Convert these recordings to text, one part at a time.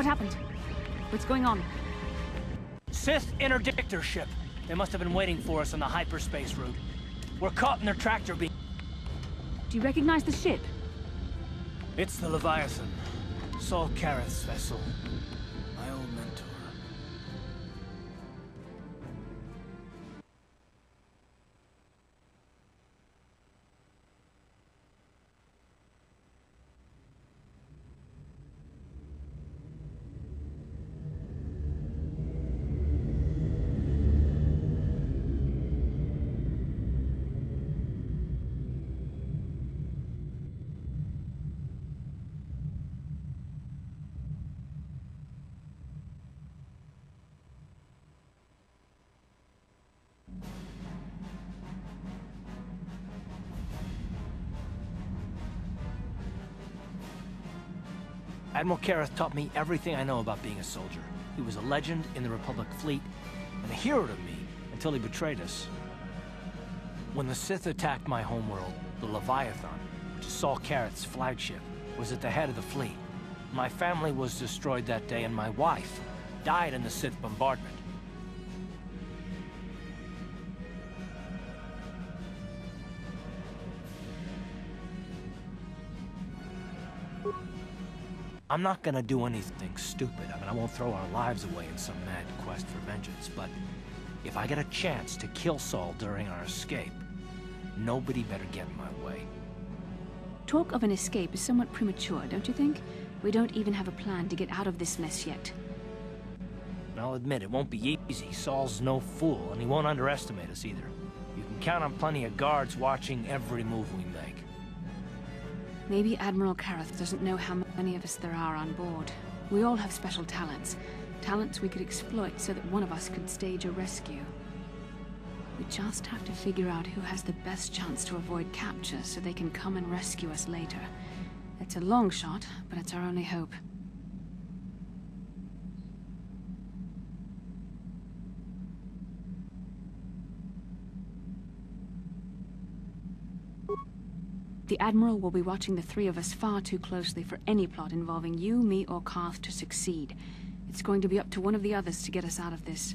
What happened? What's going on? Sith interdictor ship. They must have been waiting for us on the hyperspace route. We're caught in their tractor beam. Do you recognize the ship? It's the Leviathan. Saul Kareth's vessel. My old mentor. Admiral Kareth taught me everything I know about being a soldier. He was a legend in the Republic fleet, and a hero to me until he betrayed us. When the Sith attacked my homeworld, the Leviathan, which is Saul Kareth's flagship, was at the head of the fleet. My family was destroyed that day, and my wife died in the Sith bombardment. I'm not gonna do anything stupid. I mean, I won't throw our lives away in some mad quest for vengeance, but if I get a chance to kill Saul during our escape, nobody better get in my way. Talk of an escape is somewhat premature, don't you think? We don't even have a plan to get out of this mess yet. I'll admit, it won't be easy. Saul's no fool, and he won't underestimate us either. You can count on plenty of guards watching every move we make. Maybe Admiral Kareth doesn't know how many of us there are on board. We all have special talents. Talents we could exploit so that one of us could stage a rescue. We just have to figure out who has the best chance to avoid capture so they can come and rescue us later. It's a long shot, but it's our only hope. The Admiral will be watching the three of us far too closely for any plot involving you, me, or Karth to succeed. It's going to be up to one of the others to get us out of this.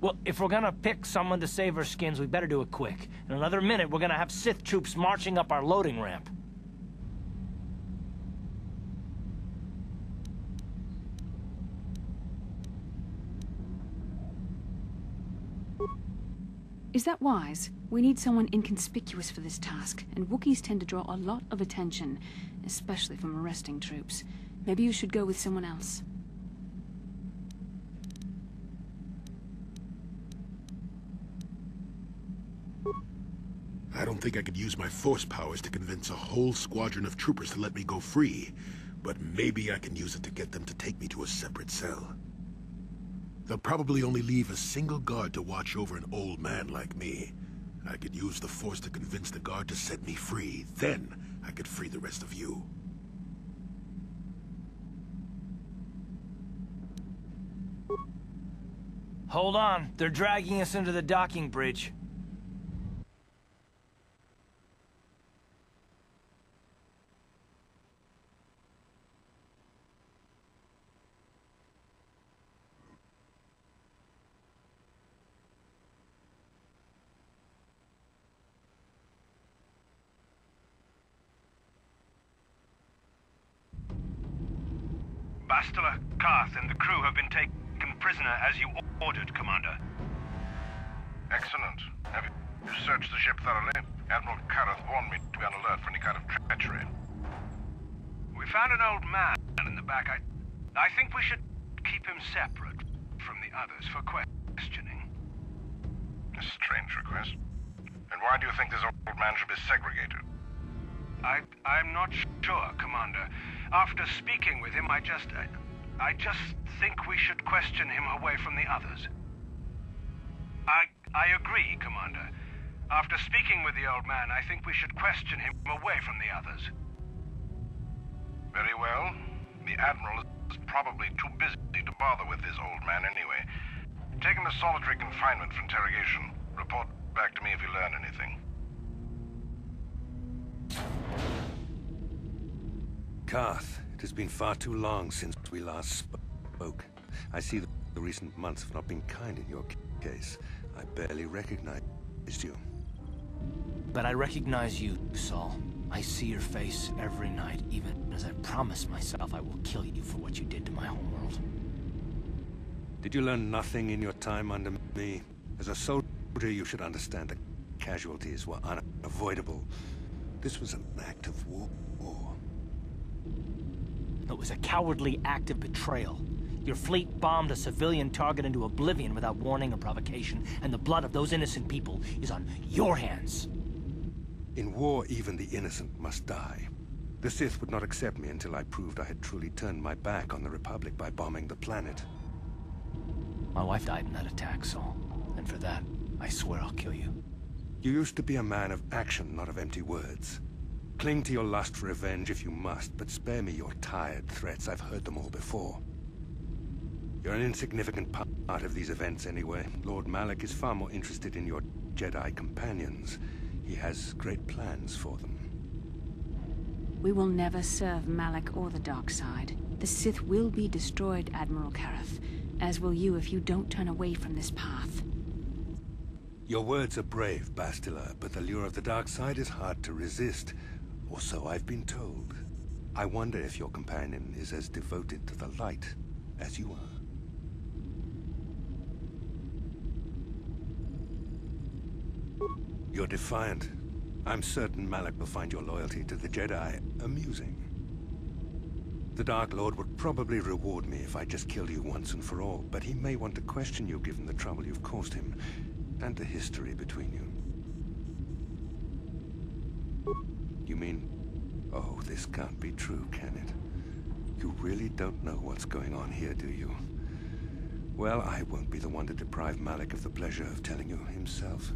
Well, if we're gonna pick someone to save our skins, we better do it quick. In another minute, we're gonna have Sith troops marching up our loading ramp. Is that wise? We need someone inconspicuous for this task, and Wookiees tend to draw a lot of attention, especially from arresting troops. Maybe you should go with someone else. I don't think I could use my force powers to convince a whole squadron of troopers to let me go free, but maybe I can use it to get them to take me to a separate cell. They'll probably only leave a single guard to watch over an old man like me. I could use the force to convince the guard to set me free. Then I could free the rest of you. Hold on, they're dragging us into the docking bridge. Bastila, Karth, and the crew have been taken prisoner as you ordered, Commander. Excellent. Have you searched the ship thoroughly? Admiral Kareth warned me to be on alert for any kind of treachery. We found an old man in the back. I think we should keep him separate from the others for questioning. A strange request. And why do you think this old man should be segregated? I'm not sure, Commander. After speaking with him, I just think we should question him away from the others. I agree, Commander. After speaking with the old man, I think we should question him away from the others. Very well. The Admiral is probably too busy to bother with this old man anyway. Take him to solitary confinement for interrogation. Report back to me if you learn anything. Karth, it has been far too long since we we last spoke. I see that the recent months have not been kind in your case. I barely recognized you. But I recognize you, Saul. I see your face every night, even as I promise myself I will kill you for what you did to my homeworld. Did you learn nothing in your time under me? As a soldier, you should understand that casualties were unavoidable. This was an act of war. It was a cowardly act of betrayal. Your fleet bombed a civilian target into oblivion without warning or provocation, and the blood of those innocent people is on your hands. In war, even the innocent must die. The Sith would not accept me until I proved I had truly turned my back on the Republic by bombing the planet. My wife died in that attack, Saul. And for that, I swear I'll kill you. You used to be a man of action, not of empty words. Cling to your lust for revenge if you must, but spare me your tired threats. I've heard them all before. You're an insignificant part of these events anyway. Lord Malak is far more interested in your Jedi companions. He has great plans for them. We will never serve Malak or the dark side. The Sith will be destroyed, Admiral Kareth, as will you if you don't turn away from this path. Your words are brave, Bastila, but the lure of the dark side is hard to resist. Or so I've been told. I wonder if your companion is as devoted to the light as you are. You're defiant. I'm certain Malak will find your loyalty to the Jedi amusing. The Dark Lord would probably reward me if I just killed you once and for all, but he may want to question you given the trouble you've caused him, and the history between you. You mean... Oh, this can't be true, can it? You really don't know what's going on here, do you? Well, I won't be the one to deprive Malak of the pleasure of telling you himself.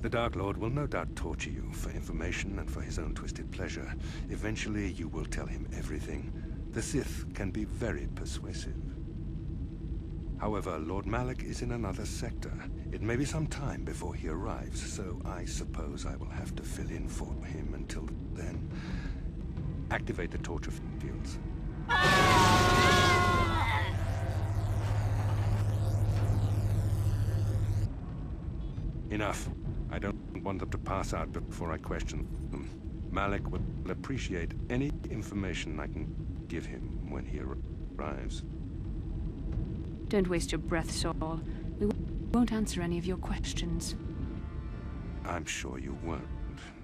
The Dark Lord will no doubt torture you for information and for his own twisted pleasure. Eventually, you will tell him everything. The Sith can be very persuasive. However, Lord Malak is in another sector. It may be some time before he arrives, so I suppose I will have to fill in for him until then. Activate the torture fields. Enough. I don't want them to pass out before I question them. Malak will appreciate any information I can give him when he arrives. Don't waste your breath, Saul. We won't answer any of your questions. I'm sure you won't.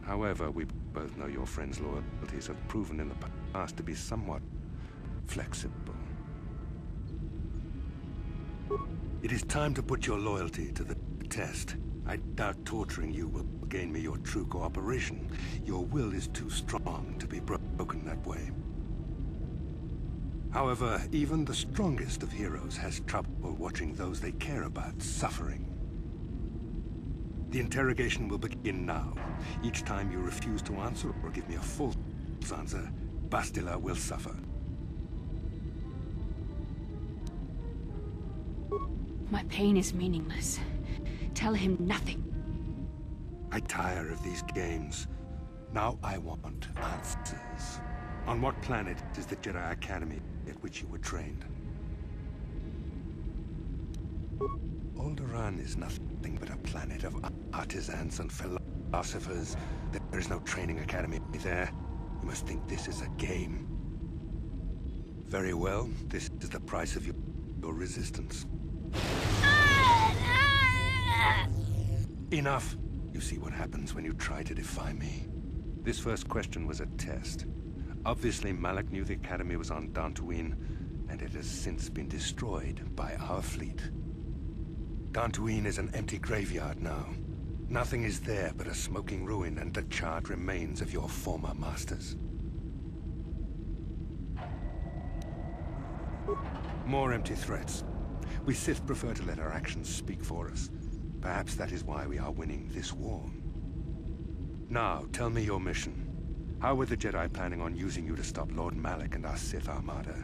However, we both know your friend's loyalties have proven in the past to be somewhat flexible. It is time to put your loyalty to the test. I doubt torturing you will gain me your true cooperation. Your will is too strong to be broken that way. However, even the strongest of heroes has trouble watching those they care about suffering. The interrogation will begin now. Each time you refuse to answer or give me a false answer, Bastila will suffer. My pain is meaningless. Tell him nothing. I tire of these games. Now I want answers. On what planet is the Jedi Academy at which you were trained? Alderaan is nothing but a planet of artisans and philosophers. There is no training academy there. You must think this is a game. Very well, this is the price of your resistance. Enough! You see what happens when you try to defy me. This first question was a test. Obviously, Malak knew the Academy was on Dantooine, and it has since been destroyed by our fleet. Dantooine is an empty graveyard now. Nothing is there but a smoking ruin and the charred remains of your former masters. More empty threats. We Sith prefer to let our actions speak for us. Perhaps that is why we are winning this war. Now, tell me your mission. How were the Jedi planning on using you to stop Lord Malak and our Sith Armada?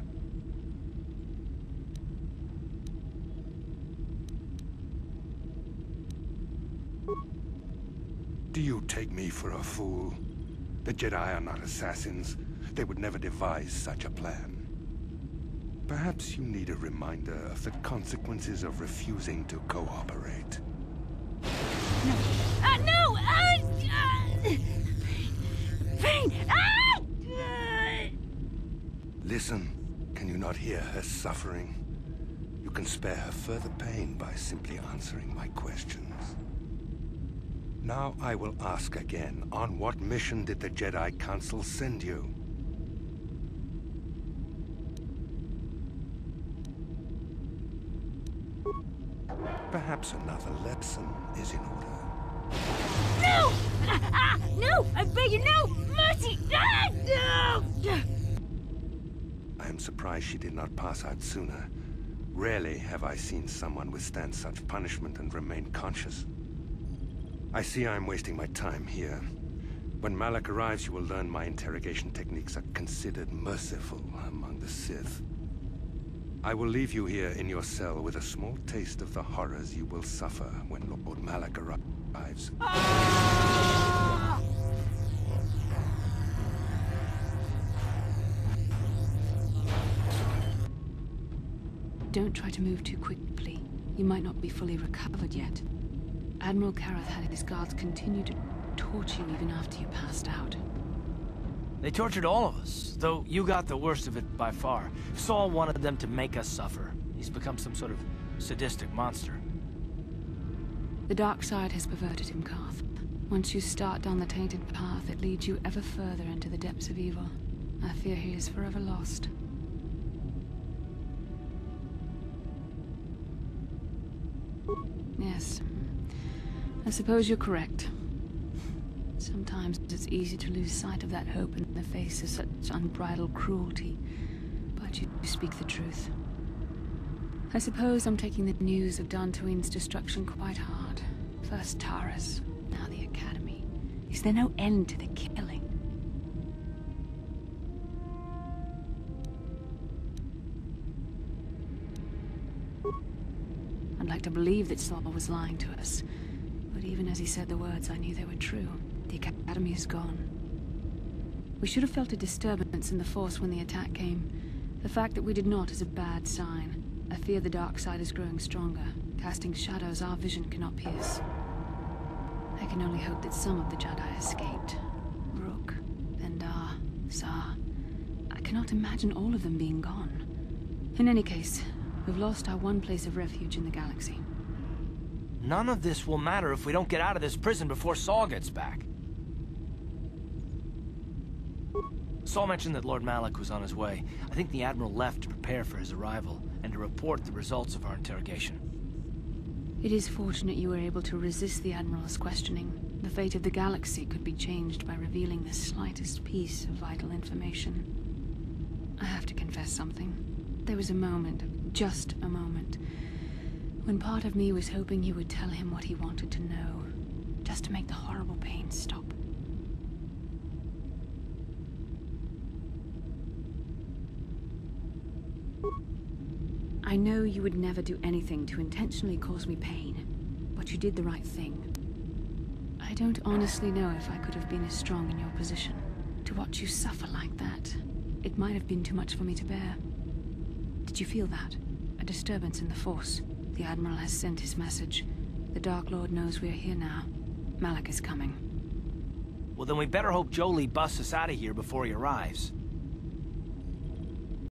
Do you take me for a fool? The Jedi are not assassins. They would never devise such a plan. Perhaps you need a reminder of the consequences of refusing to cooperate. No! No! Pain! Listen, can you not hear her suffering? You can spare her further pain by simply answering my questions. Now I will ask again, on what mission did the Jedi Council send you? Perhaps another lesson is in order. No! No! I beg you, no! Mercy! No! I am surprised she did not pass out sooner. Rarely have I seen someone withstand such punishment and remain conscious. I see I am wasting my time here. When Malak arrives, you will learn my interrogation techniques are considered merciful among the Sith. I will leave you here in your cell with a small taste of the horrors you will suffer when Lord Malak arrives. Don't try to move too quickly. You might not be fully recovered yet. Admiral Kareth had his guards continue to torture you even after you passed out. They tortured all of us, though you got the worst of it by far. Saul wanted them to make us suffer. He's become some sort of sadistic monster. The dark side has perverted him, Karth. Once you start down the tainted path, it leads you ever further into the depths of evil. I fear he is forever lost. Yes. I suppose you're correct. Sometimes it's easy to lose sight of that hope in the face of such unbridled cruelty. But you speak the truth. I suppose I'm taking the news of Dantooine's destruction quite hard. First Taris, now the Academy. Is there no end to the killing? I'd like to believe that Saul was lying to us. But even as he said the words, I knew they were true. The Academy is gone. We should have felt a disturbance in the Force when the attack came. The fact that we did not is a bad sign. I fear the dark side is growing stronger, casting shadows our vision cannot pierce. I can only hope that some of the Jedi escaped. Rook, Vendar, Zar. I cannot imagine all of them being gone. In any case, we've lost our one place of refuge in the galaxy. None of this will matter if we don't get out of this prison before Saul gets back. Saul mentioned that Lord Malak was on his way. I think the Admiral left to prepare for his arrival and to report the results of our interrogation. It is fortunate you were able to resist the Admiral's questioning. The fate of the galaxy could be changed by revealing the slightest piece of vital information. I have to confess something. There was a moment, just a moment, when part of me was hoping you would tell him what he wanted to know, just to make the horrible pain stop. I know you would never do anything to intentionally cause me pain, but you did the right thing. I don't honestly know if I could have been as strong in your position. To watch you suffer like that, it might have been too much for me to bear. Did you feel that? A disturbance in the Force. The Admiral has sent his message. The Dark Lord knows we're here now. Malak is coming. Well, then we better hope Jolee busts us out of here before he arrives.